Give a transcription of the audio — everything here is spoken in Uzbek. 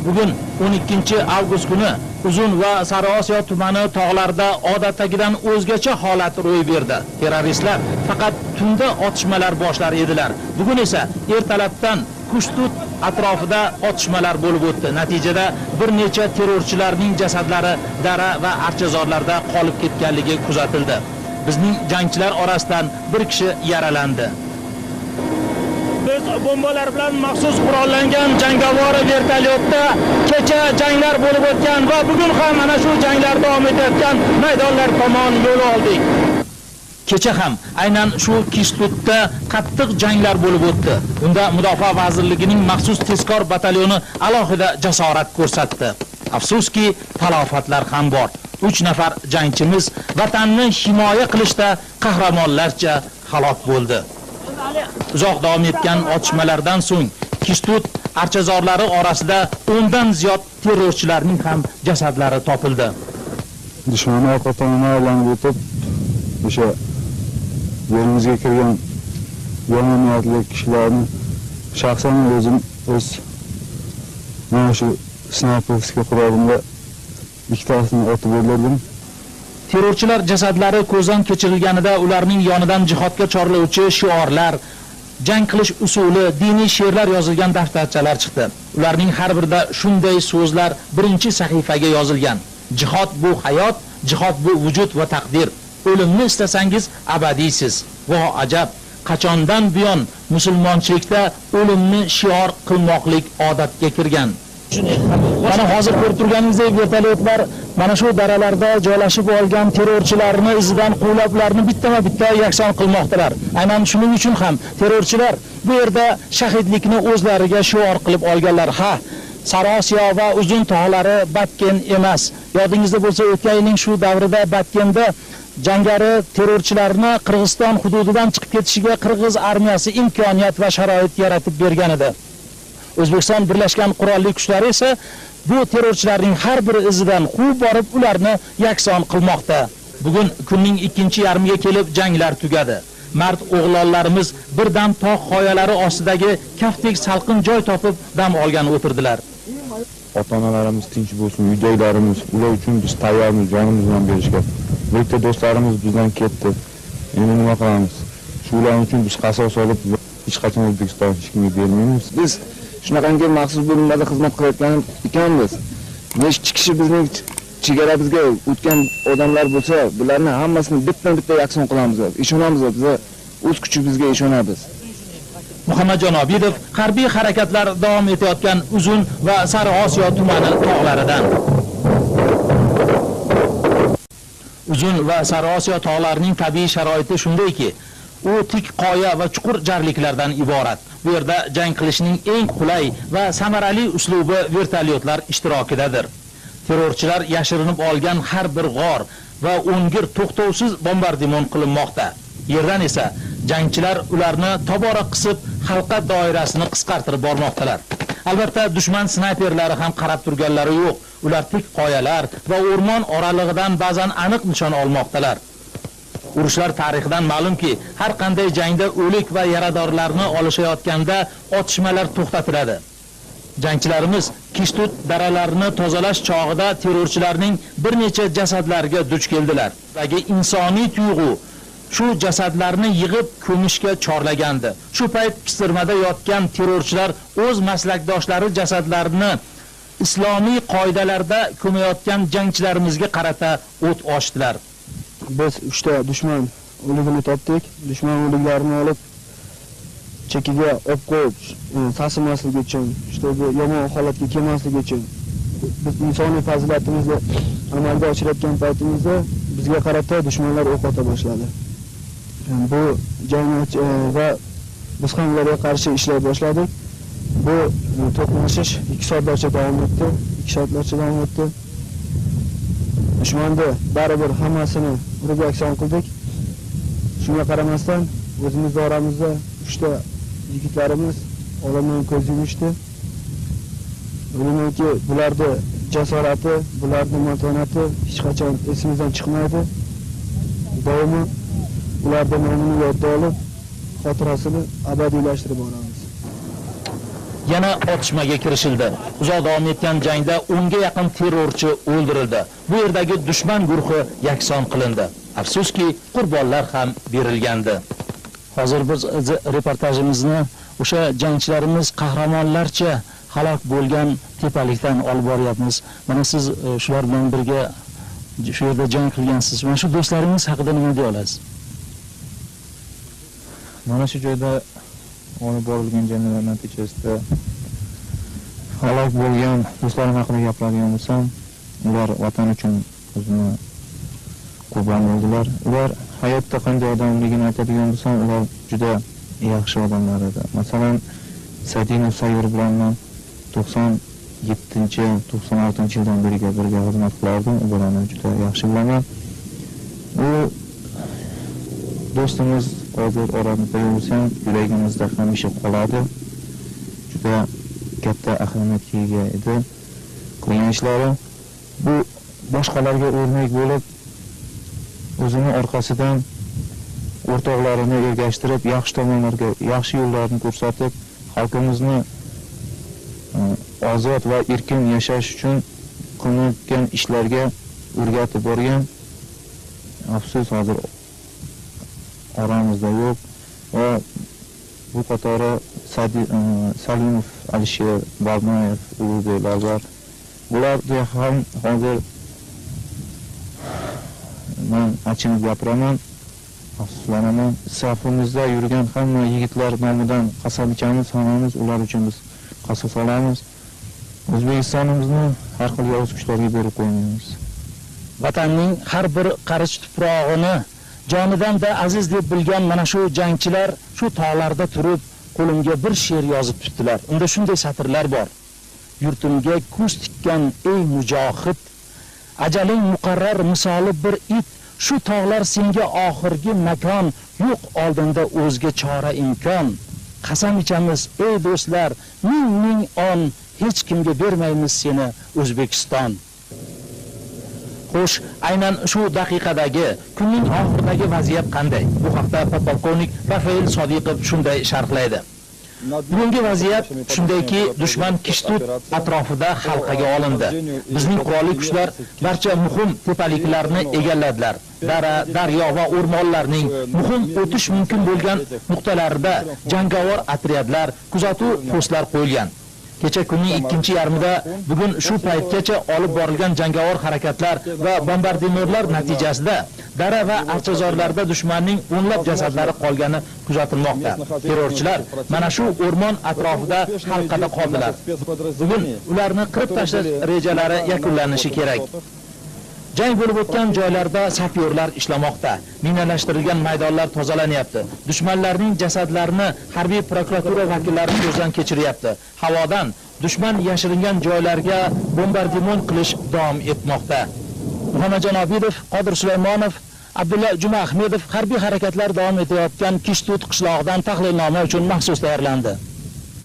Bugun 12 avgust kuni Uzun va Sariosiyo tumani tog'larida odatdagidan o'zgacha holat ro'y berdi. Terroristlar faqat tunda otishmalar boshlar edilar. Bugun esa ertalabdan Kushtut atrofida otishmalar bo'lib o'tdi. Natijada bir necha terrorchilarning jasadlari dara va archazorlarda qolib ketganligi kuzatildi. Bizning jangchilar orasidan bir kishi yaralandi. Biz bombalar bilan maxsus qurollangan jangovar vertolyotda kecha janglar bo'lib o'tgan va bugun ham mana shu janglar davom etayotgan maydonlar tomon yo'l oldik. Kecha ham aynan shu Kishtutda qattiq janglar bo'lib o'tdi. Unda Mudofaa vazirligining maxsus tezkor batalyoni alohida jasorat ko'rsatdi. Afsuski, talofatlar ham bor. 3 nafar jangchimiz vatanni himoya qilishda qahramonlarcha halok bo'ldi. Uzoq davom etgan otishmalardan so'ng Kishtut archazorlari orasida 10 dan ziyod terrorchilarning ham jasadlari topildi. Dushman orqadan aylanib o'tib, o'sha yerimizga kirgan yomon niyatli kishilarni shaxsan o'zim mana shu snayperskiy qurolimda ikkitasini otib o'ldirdim. Terrorchilar jasadlari ko'zdan kechirilganida ularning yonidan jihodga chorlovchi shiorlar, jang qilish usuli, diniy she'rlar yozilgan daftarchalar chiqdi. Ularning har birida shunday so'zlar birinchi sahifaga yozilgan. Jihod bu hayot, jihod bu vujud va taqdir. O'limni istasangiz abadiysiz. Vo ajab, qachondan buyon musulmonchilikda o'limni shior qilmoqlik odatga kirgan. Mana hozir ko'rib turganingizdek vertolyotlar mana shu daralarda joylashib olgan terrorchilarni izidan quvlab ularni bittama-bitta yakson qilmoqdalar. Aynan shuning uchun ham terrorchilar bu yerda shahidlikni o'zlariga shior qilib olganlar. Ha, Sariosiyo va Uzun tog'lari Batken emas. Yodingizda bo'lsa, o'tgan yilning shu davrida Batkenda jangari terrorchilarni Qirg'iziston hududidan chiqib ketishiga Qirg'iz armiyasi imkoniyat va sharoit yaratib bergan edi. O'zbekiston Birlashgan Qurolli Kuchlari esa bu terrorchilarning har bir izidan quvib borib ularni yakson qilmoqda. Bugun kunning ikkinchi yarmiga kelib janglar tugadi. Mard o'g'lonlarimiz birdan tog' qoyalari ostidagi kaftdek salqin joy topib dam olgan o'tirdilar. Ota-onalarimiz tinch bo'lsin, uydagilarimiz, ular uchun biz tayyormiz, jonimiz bilan berishga. Lekin do'stlarimiz bizdan ketdi. Endi nima qilamiz? Shular uchun biz qasos olib hech qachon O'zbekiston hech kimga bermaymiz. Biz shunaqangi maxsus bo'limlarda xizmat qilayotgan ekanmiz. 5 kishi bizning chegaramizga o'tgan odamlar bo'lsa, bularni hammasini bitta-bitta yakson qilamiz. Ishonamiz, biz o'z kuchimizga ishonamiz. Muhammadjon Obidov harbiy harakatlar davom etayotgan Uzun va Sariosiyo tumani tog'laridan. Uzun va Sariosiyo tog'larining tabiiy sharoiti shundayki, u tik qoya va chuqur jarliklardan iborat. Bu yerda jang qilishning eng qulay va samarali uslubi vertolyotlar ishtirokidadir. Terrorchilar yashirinib olgan har bir g'or va o'ngir to'xtovsiz bombardimon qilinmoqda. Yerdan esa jangchilar ularni tobora qisib, halqa doirasini qisqartirib bormoqdalar. Albatta, dushman snayperlari ham qarab turganlari yo'q. Ular tik qoyalar va o'rmon oralig'idan ba'zan aniq nishon olmoqdalar. Urushlar tarixidan ma'lumki, har qanday jangda o'lik va yaradorlarni olishayotganda otishmalar to'xtatiladi. Jangchilarimiz Kishtut daralarini tozalash chog'ida terrorchilarning bir necha jasadlariga duch keldilar. Dagi insoniy tuyg'u shu jasadlarni yig'ib ko'mishga chorlagandi. Shu payt pistirmada yotgan terrorchilar o'z maslakdoshlari jasadlarini islomiy qoidalarda ko'mayotgan jangchilarimizga qarata o't ochdilar. Biz 3 ta dushman o'ligini topdik. Dushman o'liklarini olib chekiga olib qo'yib, tasmasligi uchun, bu yomon holatga kelmasligi uchun biz insoniy fazilatimizni amalga oshirayotgan paytimizda bizga qarata dushmanlar o'q ota boshladi. Bu jang va biz ham ularga qarshi ishlay boshladik. Bu to'qnashish 2 soatlarcha davom etdi. 2 soatlarcha davom etdi. Dushmanda baribir hammasini urib yakson qildik. Shunga qaramasdan o'zimiz oramizda 3 ta yigitlarimiz olamdan ko'z yumishdi. Bilamanki, bularning jasorati, bularning matonati hech qachon esimizdan chiqmaydi. Doimo ularning nomini yodda olib, xotirasini abadiylashtirib boramiz. yana otishmaga kirishildi. Uzoq davom etgan jangda 10 ga yaqin terrorchi o'ldirildi. Bu yerdagi dushman guruhi yakson qilindi. Afsuski, qurbonlar ham berilgandi. Hozir biz reportajimizni o'sha jangchilarimiz qahramonlarcha halok bo'lgan tepalikdan olib boryapmiz. Mana siz shular bilan birga shu yerda jang qilgansiz. Mana shu do'stlaringiz haqida nima deya olasiz? Mana shu joyda olib borilgan janglar natijasida halok bo'lgan do'stlarim haqida gapiradigan bo'lsam, ular vatan uchun o'zini qurbon bo'ldilar. Ular hayotda qanday odamligini aytadigan bo'lsam, ular juda yaxshi odamlar edi. Masalan, Sadinov Sayyor bilan 97-96-yildan birga xizmat qilardim. U bolani juda yaxshi bilaman. U do'stimiz hozir oramizda bo'lsa ham, yuragimizda hamisha qoladi. Juda katta ahamiyatga ega edi. Qilgan ishlari bu boshqalarga o'rnak bo'lib, o'zini orqasidan o'rtoqlarini ergashtirib, yaxshi tomonlarga, yaxshi yo'llarni ko'rsatib, xalqimizni ozod va erkin yashash uchun qilingan ishlarga o'rgatib borgan. Afsus, hozir oramizda yo'q va bu qatori Salimov Alisher, Barmayev, Ulug'beklar bor. Bularga ham hozir men achinib gapiraman, afsuslanaman. Safimizda yurgan hamma yigitlar nomidan qasam ichamiz, hammamiz ular uchun biz qasos olamiz. O'zbekistonimizni har xil yovuz kuchlarga berib qo'ymaymiz. Vatanning har bir qarich tuprog'ini jonidan-da aziz deb bilgan mana shu jangchilar shu tog'larda turib, qo'limga bir she'r yozib tutdilar. Unda shunday satrlar bor. Yurtimga ko'z tikkan ey mujohid, ajaling muqarrar misoli bir it, shu tog'lar senga oxirgi makon, yo'q oldinda o'zga chora imkon. Qasam ichamiz ey do'stlar, ming on hech kimga bermaymiz seni O'zbekiston. Xo'sh, aynan shu daqiqadagi, kunning oxiridagi vaziyat qanday? Bu haqda podpolkovnik Rafael Sodiqov shunday sharhlaydi. Bugungi vaziyat shundayki, dushman Kishtut atrofida halqaga olindi. Bizning qurolli kuchlar barcha muhim tepaliklarni egalladilar. Dara, daryo va o'rmonlarning muhim o'tish mumkin bo'lgan nuqtalarida jangovar otryadlar, kuzatuv postlar qo'yilgan. Kecha kunning ikkinchi yarmida bugun shu paytgacha olib borilgan jangovar harakatlar va bombardimonlar natijasida dara va archazorlarda dushmanning o'nlab jasadlari qolgani kuzatilmoqda. Terrorchilar mana shu o'rmon atrofida halqada qoldilar. Bugun ularni qirib tashlash rejalari yakunlanishi kerak. Jang bo'lib o'tgan joylarda sapyorlar ishlamoqda. Minalashtirilgan maydonlar tozalanyapti. Dushmanlarning jasadlarini harbiy prokuratura vakillari ko'zdan kechiryapti. Havodan dushman yashiringan joylarga bombardimon qilish davom etmoqda. Muhammadjon Obidov, Qodir Sulaymonov, Abdulla Juma Ahmedov harbiy harakatlar davom etayotgan Kishtut qishlog'idan tahlilnoma uchun maxsus tayyorlandi.